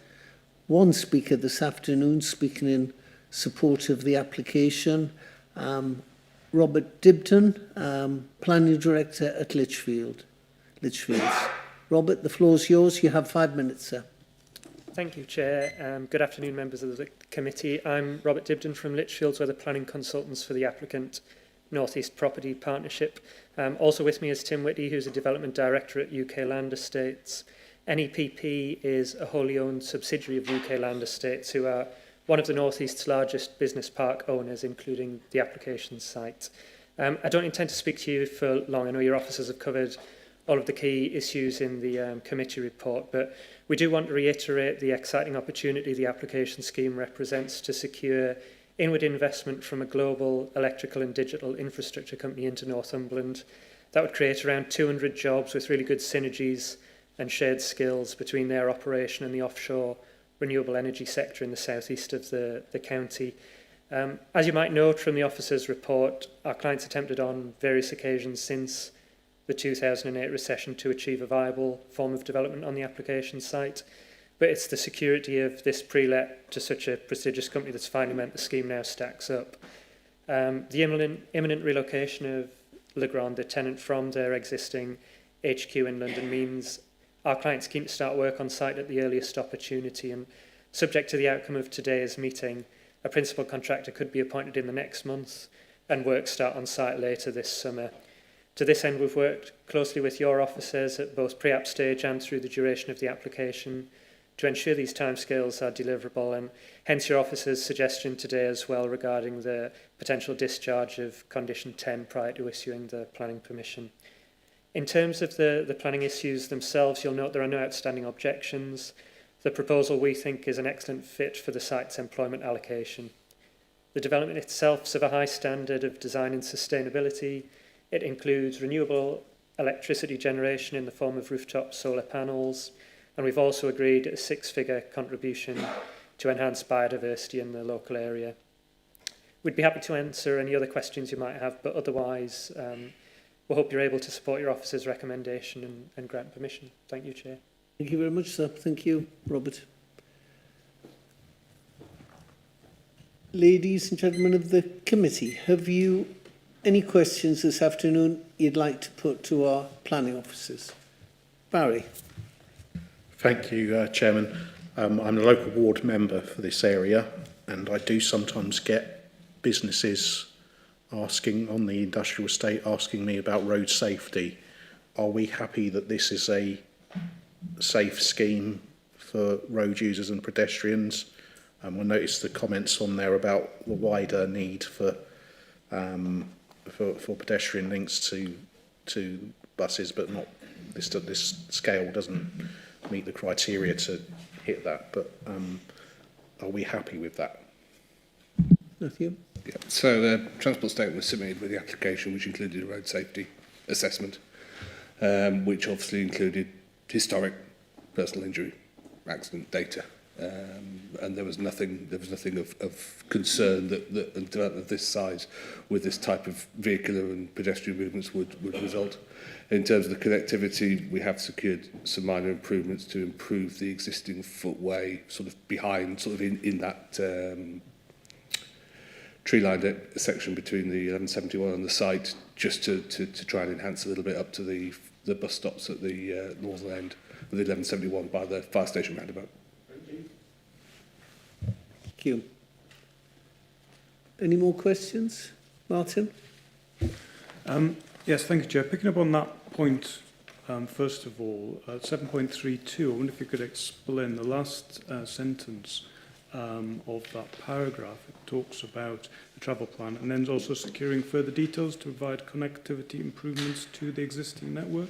one speaker this afternoon speaking in support of the application. Robert Dibden, Planning Director at Lichfield Lichfields. Robert, the floor is yours. You have 5 minutes, sir. Thank you, Chair. Good afternoon, members of the committee. I'm Robert Dibden from Lichfields. We're the planning consultants for the applicant North East Property Partnership. Also with me is Tim Whitty, who's a development director at UK Land Estates. NEPP is a wholly owned subsidiary of UK Land Estates, who are one of the North East's largest business park owners, including the application site. I don't intend to speak to you for long. I know your officers have covered all of the key issues in the committee report, but we do want to reiterate the exciting opportunity the application scheme represents to secure inward investment from a global electrical and digital infrastructure company into Northumberland. That would create around 200 jobs with really good synergies and shared skills between their operation and the offshore renewable energy sector in the southeast of the county. As you might note from the officer's report, our clients attempted on various occasions since the 2008 recession to achieve a viable form of development on the application site. But it's the security of this pre-let to such a prestigious company that's finally meant the scheme now stacks up. The imminent relocation of Le Grand, the tenant from their existing HQ in London, means our clients keen to start work on site at the earliest opportunity, and subject to the outcome of today's meeting, a principal contractor could be appointed in the next month and work start on site later this summer. To this end, we've worked closely with your officers at both pre-app stage and through the duration of the application to ensure these timescales are deliverable, and hence your officers' suggestion today as well regarding the potential discharge of Condition 10 prior to issuing the planning permission. In terms of the planning issues themselves, you'll note there are no outstanding objections. The proposal, we think, is an excellent fit for the site's employment allocation. The development itself is of a high standard of design and sustainability. It includes renewable electricity generation in the form of rooftop solar panels, and we've also agreed a 6-figure contribution to enhance biodiversity in the local area. We'd be happy to answer any other questions you might have, but otherwise we hope you're able to support your officer's recommendation and grant permission. Thank you, Chair. Thank you very much, sir. Thank you, Robert. Ladies and gentlemen of the committee, have you any questions this afternoon you'd like to put to our planning officers? Barry. Thank you, Chairman. I'm a local ward member for this area, and I do sometimes get businesses asking on the industrial estate, asking me about road safety. Are we happy that this is a safe scheme for road users and pedestrians? I noticed the comments on there about the wider need for pedestrian links to buses, but not this scale doesn't meet the criteria to hit that. But are we happy with that? Matthew? Yeah. So the transport statement was submitted with the application, which included a road safety assessment, which obviously included historic personal injury accident data. And there was nothing of concern that development of this size with this type of vehicular and pedestrian movements would result. In terms of the connectivity, we have secured some minor improvements to improve the existing footway sort of behind, sort of in that tree-lined section between the 1171 and the site, just to try and enhance a little bit up to the bus stops at the northern end of the 1171 by the fire station roundabout. Thank you. Any more questions? Martin? Yes, thank you, Chair. Picking up on that point, first of all, 7.32, I wonder if you could explain the last sentence of that paragraph. It talks about the travel plan and then also securing further details to provide connectivity improvements to the existing network.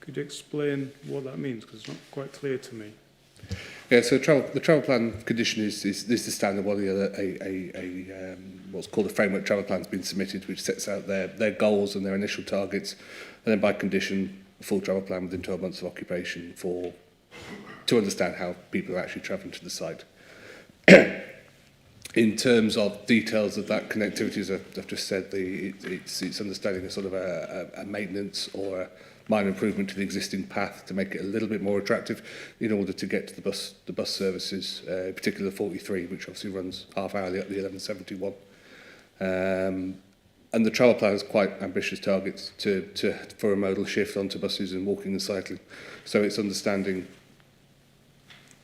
Could you explain what that means? Because it's not quite clear to me. Yeah, so the travel plan condition is the standard one. What's called a framework travel plan has been submitted, which sets out their goals and their initial targets, and then by condition, a full travel plan within 12 months of occupation to understand how people are actually travelling to the site. In terms of details of that connectivity, as I've just said, it's understanding a sort of a maintenance or a minor improvement to the existing path to make it a little bit more attractive in order to get to the bus services, in particular 43, which obviously runs half hourly up the 1171. And the travel plan has quite ambitious targets for a modal shift onto buses and walking and cycling. So it's understanding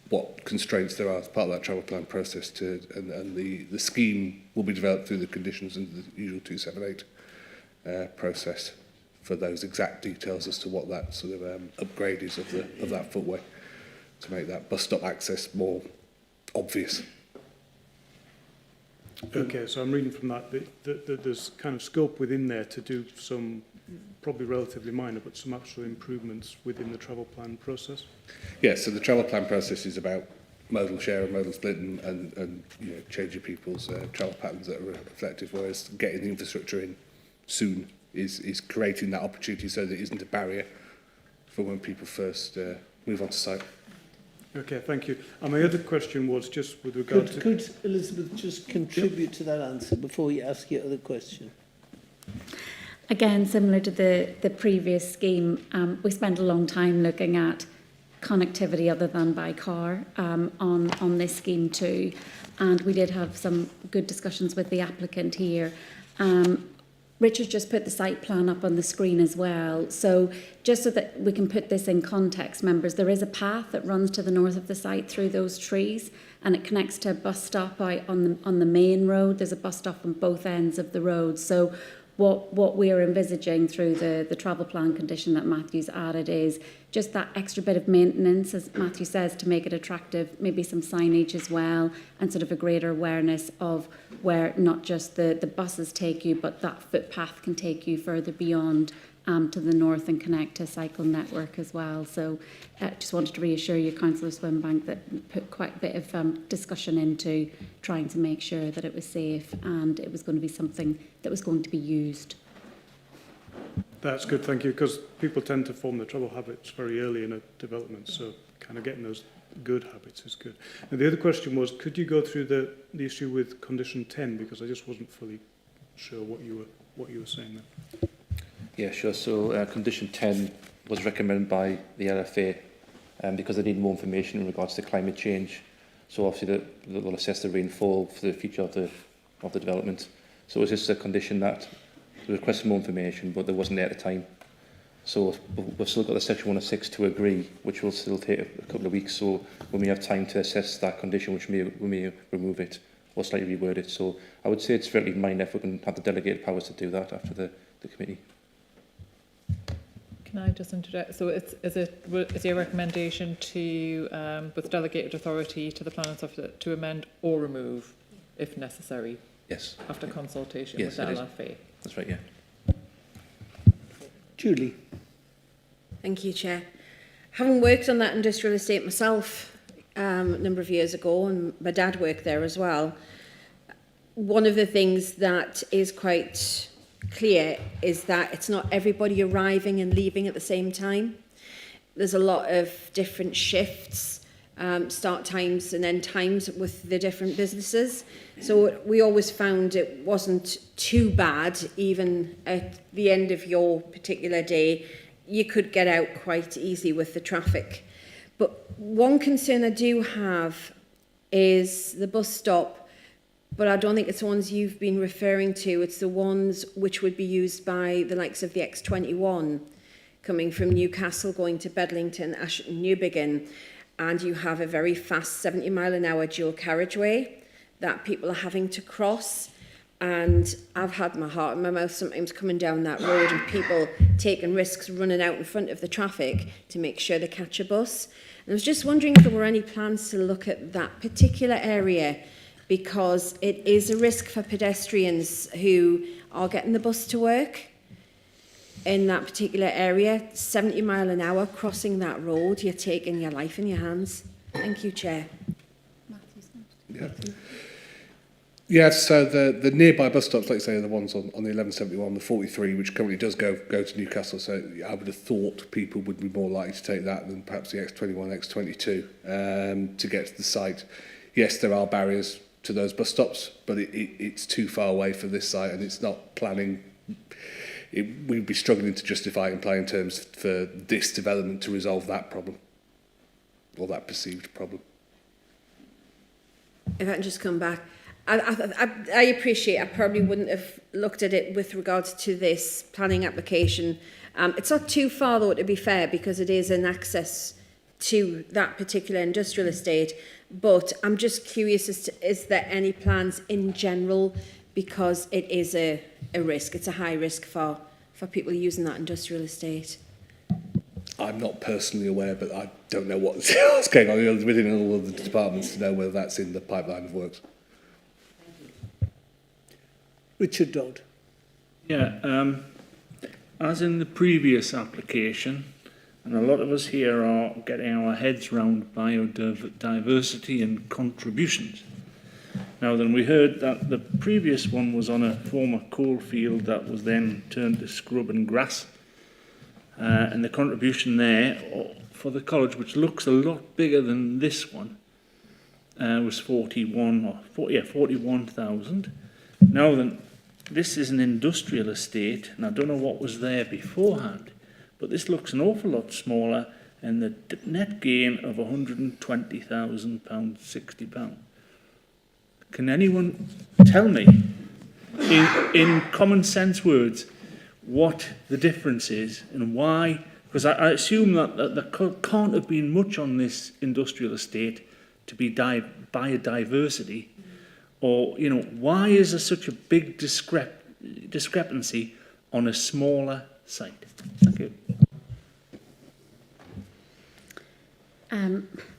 what constraints there are as part of that travel plan process and the scheme will be developed through the conditions and the usual 278 process for those exact details as to what that sort of upgrade is of that footway to make that bus stop access more obvious. Okay, so I'm reading from that there's kind of scope within there to do some, probably relatively minor, but some actual improvements within the travel plan process. Yes, so the travel plan process is about modal share and modal split and you know, changing people's travel patterns that are reflective, whereas getting the infrastructure in soon is creating that opportunity so that it isn't a barrier for when people first move onto site. Okay, thank you. And my other question was just with regard to... Could Elizabeth just contribute to that answer before you ask your other question? Again, similar to the previous scheme, we spent a long time looking at connectivity other than by car on this scheme too. And we did have some good discussions with the applicant here. Richard just put the site plan up on the screen as well. So just so that we can put this in context, members, there is a path that runs to the north of the site through those trees, and it connects to a bus stop out on the main road. There's a bus stop on both ends of the road. So what we are envisaging through the travel plan condition that Matthew's added is just that extra bit of maintenance, as Matthew says, to make it attractive, maybe some signage as well, and sort of a greater awareness of where not just the buses take you, but that footpath can take you further beyond to the north and connect to a cycle network as well. So just wanted to reassure you, Councillor Swinbank, that put quite a bit of discussion into trying to make sure that it was safe and it was going to be something that was going to be used. That's good, thank you, because people tend to form their travel habits very early in a development, so kind of getting those good habits is good. And the other question was, could you go through the issue with condition 10, because I just wasn't fully sure what you were saying there. Yeah, sure. So condition 10 was recommended by the LFA because they need more information in regards to climate change. So obviously they'll assess the rainfall for the future of the development. So it was just a condition that they requested more information, but there wasn't there at the time. So we've still got the section 106 to agree, which will still take a couple of weeks. So when we have time to assess that condition, we may remove it or slightly reword it. So I would say it's fairly minor if we can have the delegated powers to do that after the committee. Can I just interject? So is your recommendation to, with delegated authority to the planning officer, to amend or remove, if necessary? Yes. After consultation Yes, with the it is. LFA? That's right, yeah. Julie. Thank you, Chair. Having worked on that industrial estate myself a number of years ago, and my dad worked there as well, one of the things that is quite clear is that it's not everybody arriving and leaving at the same time. There's a lot of different shifts, start times and end times with the different businesses. So we always found it wasn't too bad, even at the end of your particular day. You could get out quite easily with the traffic. But one concern I do have is the bus stop, but I don't think it's the ones you've been referring to. It's the ones which would be used by the likes of the X21, coming from Newcastle, going to Bedlington, Ashton, Newbiggin, and you have a very fast 70-mile-an-hour dual carriageway that people are having to cross. And I've had my heart in my mouth sometimes coming down that road and people taking risks running out in front of the traffic to make sure they catch a bus. And I was just wondering if there were any plans to look at that particular area, because it is a risk for pedestrians who are getting the bus to work in that particular area. 70 mile an hour crossing that road, you're taking your life in your hands. Thank you, Chair. Yeah, so the nearby bus stops, like say, are the ones on the 1171, the 43, which currently does go to Newcastle. So I would have thought people would be more likely to take that than perhaps the X21, X22 to get to the site. Yes, there are barriers to those bus stops, but it's too far away for this site, and it's not planning. We'd be struggling to justify it in planning terms for this development to resolve that problem, or that perceived problem. If I can just come back, I appreciate I probably wouldn't have looked at it with regards to this planning application. It's not too far though, to be fair, because it is an access to that particular industrial estate. But I'm just curious as to, is there any plans in general, because it is a risk, it's a high risk for people using that industrial estate? I'm not personally aware, but I don't know what's going on within all of the departments to know whether that's in the pipeline of works. Richard Dodd. Yeah, as in the previous application, and a lot of us here are getting our heads round biodiversity and contributions. Now then, we heard that the previous one was on a former coal field that was then turned to scrub and grass. And the contribution there for the college, which looks a lot bigger than this one, was 41,000. Now then, this is an industrial estate, and I don't know what was there beforehand, but this looks an awful lot smaller, and the net gain of £120,000, £60. Can anyone tell me, in common sense words, what the difference is and why? Because I assume that there can't have been much on this industrial estate to be biodiversity, or why is there such a big discrepancy on a smaller site? Thank you.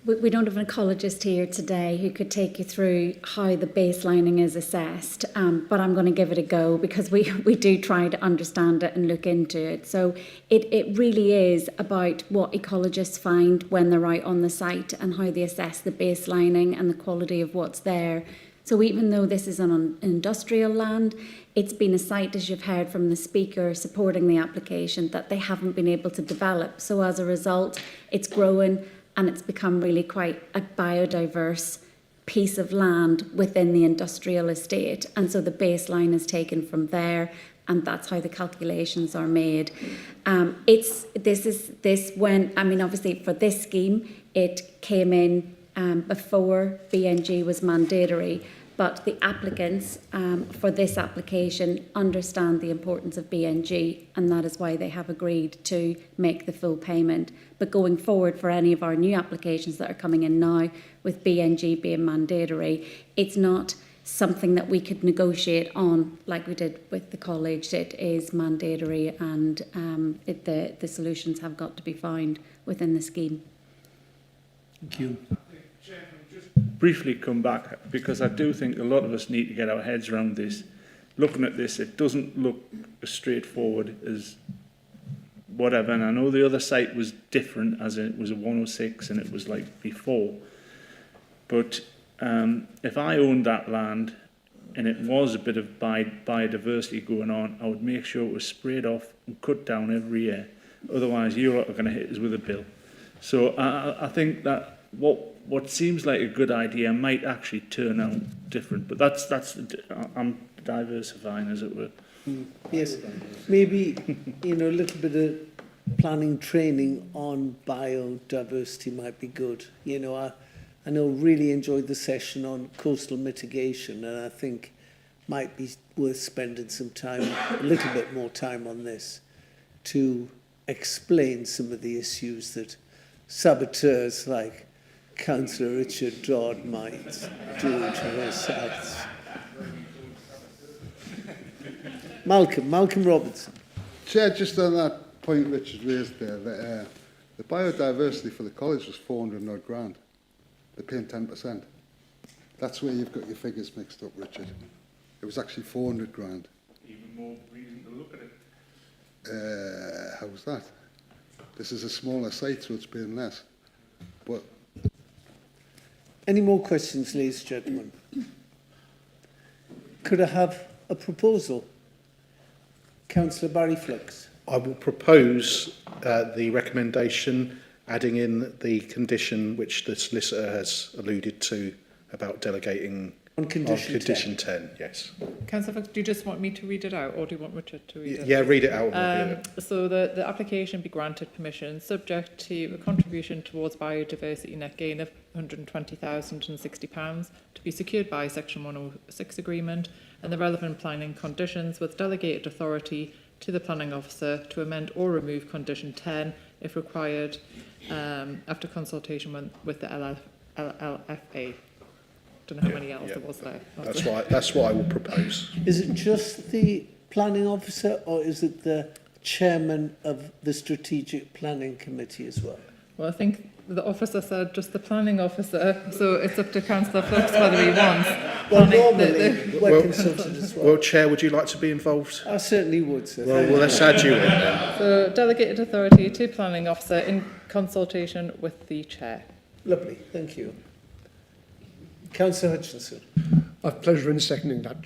We don't have an ecologist here today who could take you through how the baselining is assessed, but I'm going to give it a go because we do try to understand it and look into it. So it really is about what ecologists find when they're out on the site and how they assess the baselining and the quality of what's there. So even though this is on industrial land, it's been a site, as you've heard from the speaker supporting the application, that they haven't been able to develop. So as a result, it's growing, and it's become really quite a biodiverse piece of land within the industrial estate. And so the baseline is taken from there, and that's how the calculations are made. Obviously for this scheme, it came in before BNG was mandatory, but the applicants for this application understand the importance of BNG, and that is why they have agreed to make the full payment. But going forward for any of our new applications that are coming in now, with BNG being mandatory, it's not something that we could negotiate on like we did with the college. It is mandatory, and the solutions have got to be found within the scheme. Thank you. Briefly come back, because I do think a lot of us need to get our heads around this. Looking at this, it doesn't look as straightforward as whatever, and I know the other site was different, as it was a 106 and it was like before, but if I owned that land and it was a bit of biodiversity going on, I would make sure it was sprayed off and cut down every year. Otherwise, you lot are going to hit us with a bill. So I think that what seems like a good idea might actually turn out different, but I'm diversifying, as it were. Yes, maybe a little bit of planning training on biodiversity might be good. I know really enjoyed the session on coastal mitigation, and I think might be worth spending some time, a little bit more time on this, to explain some of the issues that saboteurs like Councillor Richard Dodd might do to herself. Malcolm Robertson. Chair, just on that point Richard raised there, that the biodiversity for the college was 400 odd grand. They're paying 10%. That's where you've got your figures mixed up, Richard. It was actually 400 grand. Even more reason to look at it. How's that? This is a smaller site, so it's paying less. But any more questions, ladies and gentlemen? Could I have a proposal? Councillor Barry Flux. I will propose the recommendation, adding in the condition which the solicitor has alluded to about delegating On condition 10. Condition 10, yes. Councillor Fox, do you just want me to read it out, or do you want Richard to read it? Yeah, read it out. So the application be granted permission subject to a contribution towards biodiversity net gain of £120,060 to be secured by Section 106 agreement and the relevant planning conditions with delegated authority to the planning officer to amend or remove condition 10 if required after consultation with the LLFA. Don't know how many else there was there. That's what I will propose. Is it just the planning officer or is it the chairman of the strategic planning committee as well? Well, I think the officer said just the planning officer, so it's up to Councillor Fox whether he wants. Well, normally we're consulted as well. Well, Chair, would you like to be involved? I certainly would, sir. Well, let's add you in then. So delegated authority to planning officer in consultation with the chair. Lovely, thank you. Councillor Hutchinson. I've pleasure in seconding that.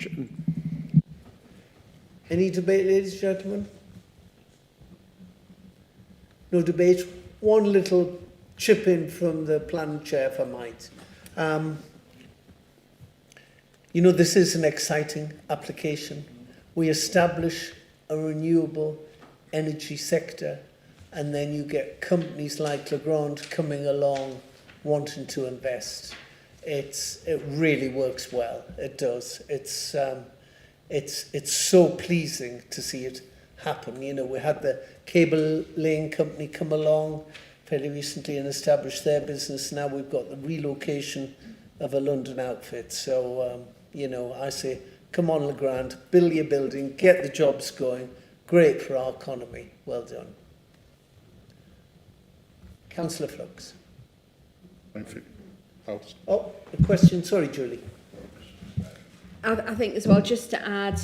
Any debate, ladies and gentlemen? No debate. One little chip in from the planning chair, if I might. You know, this is an exciting application. We establish a renewable energy sector, and then you get companies like Legrand coming along wanting to invest. It really works well. It does. It's so pleasing to see it happen. You know, we had the cable laying company come along fairly recently and establish their business. Now we've got the relocation of a London outfit. So, you know, I say, come on, Legrand, build your building, get the jobs going. Great for our economy. Well done. Councillor Flux. Oh, a question. Sorry, Julie. I think as well, just to add,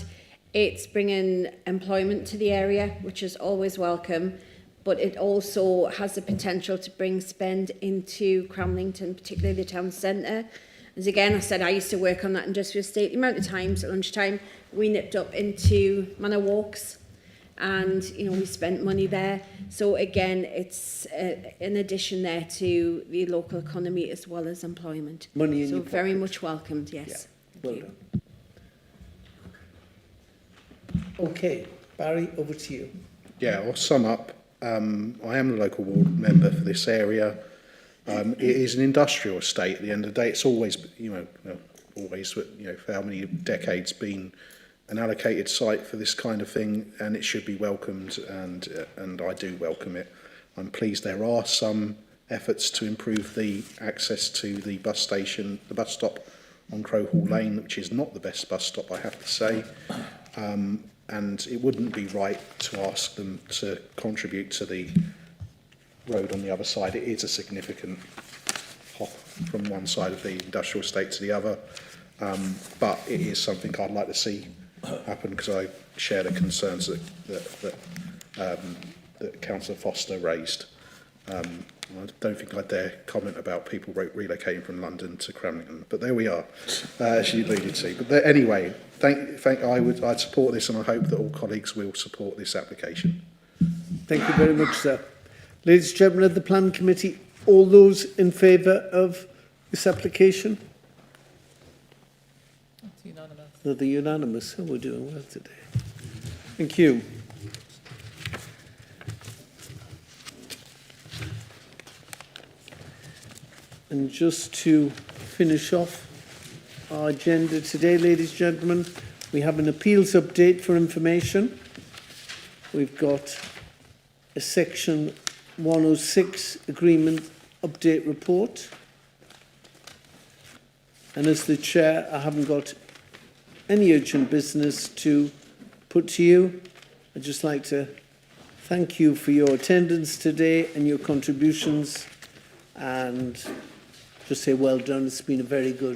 it's bringing employment to the area, which is always welcome, but it also has the potential to bring spend into Cramlington, particularly the town centre. As again, I said, I used to work on that industrial estate. The amount of times at lunchtime we nipped up into Manor Walks and, you know, we spent money there. So again, it's an addition there to the local economy as well as employment. Money in so your very pocket. much welcomed, yes. Yeah. Well done. Okay, Barry, over to you. Yeah, I'll sum up. I am the local ward member for this area. It is an industrial estate. At the end of the day, it's always, always, for how many decades been an allocated site for this kind of thing, and it should be welcomed, and I do welcome it. I'm pleased there are some efforts to improve the access to the bus station, the bus stop on Crowhall Lane, which is not the best bus stop, I have to say. And it wouldn't be right to ask them to contribute to the road on the other side. It is a significant hop from one side of the industrial estate to the other, but it is something I'd like to see happen because I share the concerns that Councillor Foster raised. I don't think I dare comment about people relocating from London to Cramlington, but there we are, as you alluded to. But anyway, I'd support this, and I hope that all colleagues will support this application. Thank you very much, sir. Ladies and gentlemen of the Planning Committee, all those in favour of this application? That's unanimous. They're unanimous. Oh, we're doing well today. Thank you. And just to finish off our agenda today, ladies and gentlemen, we have an appeals update for information. We've got a Section 106 agreement update report. And as the chair, I haven't got any urgent business to put to you. I'd just like to thank you for your attendance today and your contributions, and just say well done. It's been a very good